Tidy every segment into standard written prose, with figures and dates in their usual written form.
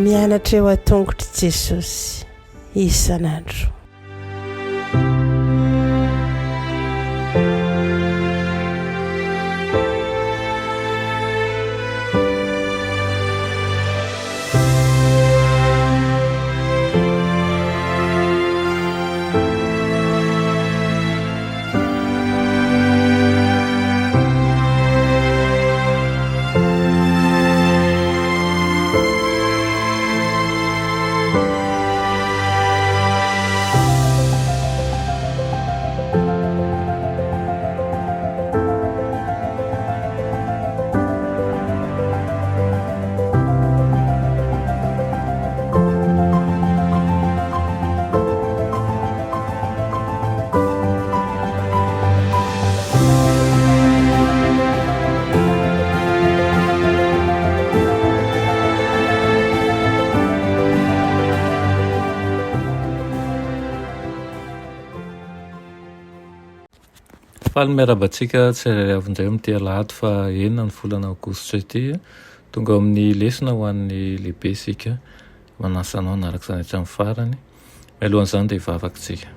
mianatra eo a-tongotry Jesosy isan'andro. Faly miarabantsika tsirairay avindray amin'ity alahady fa enina ny volana aogositra ity, tonga amin'ny lesona ho an'ny lehibe sika manasanao naraka izany hatramin'ny farany. Mialohan'izany dia hivavakintsika.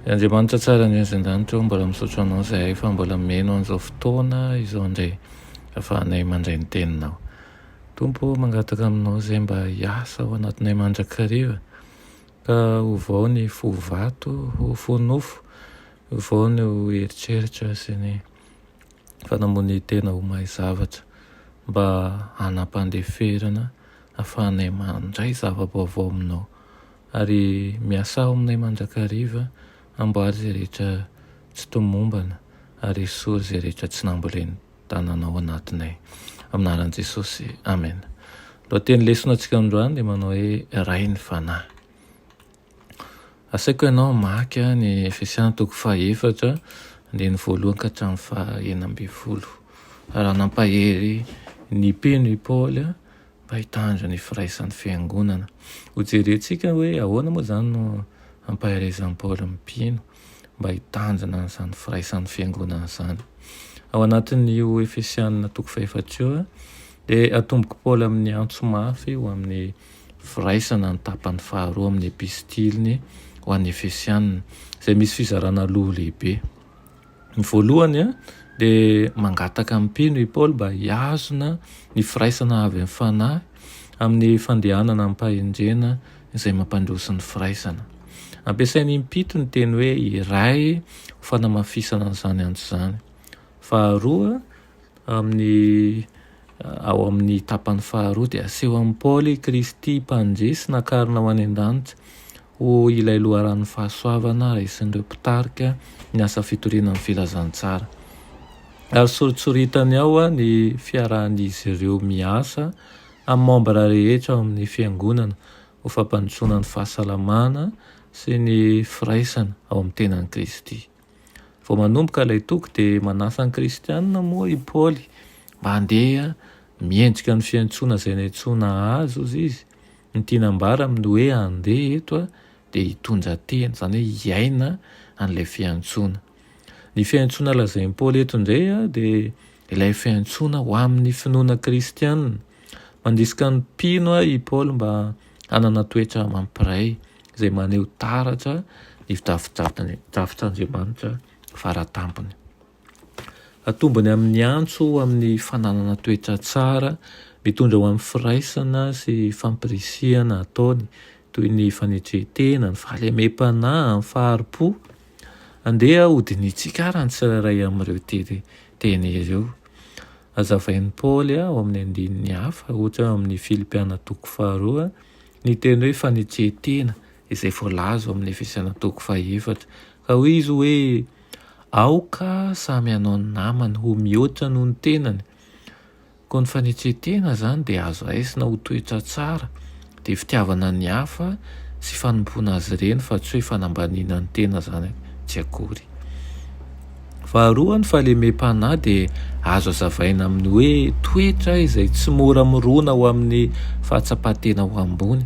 Andriamanitra tsara ny Andriamanitra mbola misotro anao izay fa mbola meno an'izao fotoana izao indray ahafahanay mandray ny teninao. Tompo mangataka aminao izay mba hiasa ao anatinay mandrakariva, ka ho vao ny fo vato, ho fo nofo, vao ny ho eritreritra sy ny fanamony tena ho mahay zavatra mba hanampandeferana ahafahanay mandray zava-baovao aminao ary miasa ao aminay mandrakariva amboary izay rehetra tsy tomombana ary esory izay rehetra tsy namboleny tananao anatinay, aminaran'i Jesosy, amen. Lohateny lesona antsika androany dia manao hoe ray ny fanahy. Asaiko ianao maky ny Efesiana 4:1 andiny voalohany ka hatramin'ny 9:12. Raha nampahery ny mpino i Paoly mba hitandro ny firaisan'ny fiangonana. Ho jerentsika hoe ahoana moa izany no ampaherezan'i Paoly amin'ny mpino mba hitandrina izany firaisan'ny fiangonana izany. Ao anatin'io Efesiana 4:1 dia atomboko Paoly amin'ny antso mafy ho amin'ny firaisana ny tapany faharoa amin'ny epistiliny ho an'ny Efesiana izay misy fizarana loha lehibe. Ny voalohany dia mangataka mpino i Paoly mba hiazona ny firaisana avy amin'ny fanahy amin'ny fandehanana amin'ny mpahendrena izay mampandroso ny firaisana. Ampiasainy impito ny teny hoe iray ho fanamafisana izany antso izany. Faharoa ao amin'ny tapany faharoa dia aseho amin'ny Paoly Kristy mpanjesy nakarina ho any an-danitra ho ilay loharan'ny fahasoavana raisin'ireo mpitarika ny asa fitoriana amin'ny filazantsara. Ary soritsoritany ao ny fiarahan'izy ireo miasa amin'ny membra rehetra ao amin'ny fiangonana ho fampandrosoana ny fahasalamana sy ny firaisana ao amin'ny tenan'i Kristy. Vao manomboka ilay toko dia manasa ny kristianina moa i Paoly mba handeha miendrika ny fiantsoana izay niantsoana azy ozy izy. Ny tinambara amin'ny hoe handeha eto dia hitondra tena, izany hoe hiaina an'ilay fiantsoana. Ny fiantsoana lazain'i Paoly eto indray dia ilay fiantsoana ho amin'ny finoana kristianina. Mandrisika ny mpino i Paoly mba hanana toetra mampiray izay maneho taratra ny dafitr'Andriamanitra faratampony. Atombony amin'ny antso amin'ny fananana toetra tsara, mitondra ho amin'ny firaisana sy fampirisihana ataony toy ny fanetretena, ny fahalemem-panahy, ny faharipo. Andeha hodinitsika raha ny tsirairay amin'ireo teny ireo. Azavain'i Paoly ao amin'ny andininy hafa, ohatra amin'ny Filipiana 2:2, ny teny hoe fanetretena izay voalaza amin'ny Efesiana 2:1, ka hoy izy hoe aoka samy hanao ny namany ho mihoatra noho ny tenany. Koa ny fanetretena izany dia azo aisina ho toetra tsara dia fitiavana ny hafa sy fanompoana azy ireny fa tsy hoe fanambaniana ny tena izany tsy akory. Faharoa, ny fahalemem-panahy dia azo azavaina amin'ny hoe toetra izay tsy mora mirona ho amin'ny fahatsapan-tena ho ambony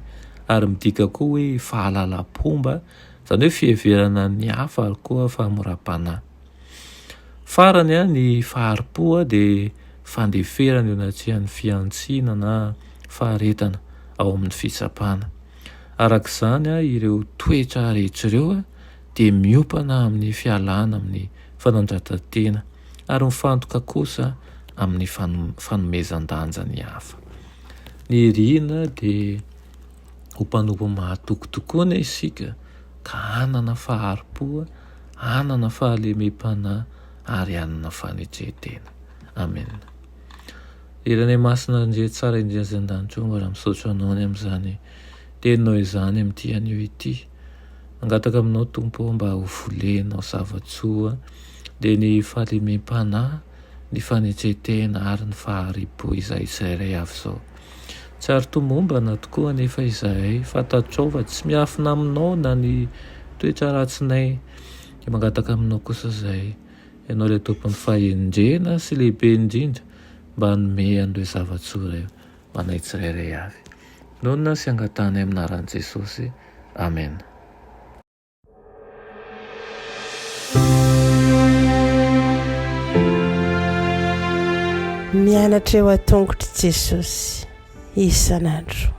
ary midika koa hoe fahalalam-pomba, izany hoe fiheverana ny hafa ary koa fahamoram-panahy. Farany ny faharipoa dia fandeferana eo anatrihan'ny fiantsiana na faharetana ao amin'ny fitsapana. Arak'izany ireo toetra rehetr'ireo dia miopana amin'ny fialana amin'ny fanandratantena ary mifantoka kosa amin'ny fanomezan-danja ny hafa. Ny rina dia ho mpanompo mahatoky tokoa na isika ka hanana faharipoa, hanana fahalemem-panahy ary hanana fanetretena. Amen. Iranay masina ndre tsara indrindra an-danitro mbola misaotra anao ny amin'izany teninao izany amin'ity anio ity. Mangataka aminao Tompo mba ho volenao zavatsoa dia ny fahalemem-panahy, ny fanetretena ary ny faharipo izay tsirairay avy izao. Tsy ary tomombana tokoa nefa izahay fantatrao fa tsy miafina aminao na ny toetra ratsinay. Dia mangataka aminao kosa izay ianao ilay tompon'ny fahendrena sy lehibe indrindra mba hanome an'ireo zavatsoa ireo manay tsirairay avy. Nonina sy angatany amin'ny anaran'i Jesosy. Amen. Mianatra eo an-tongotr'i Jesosy isan'andro.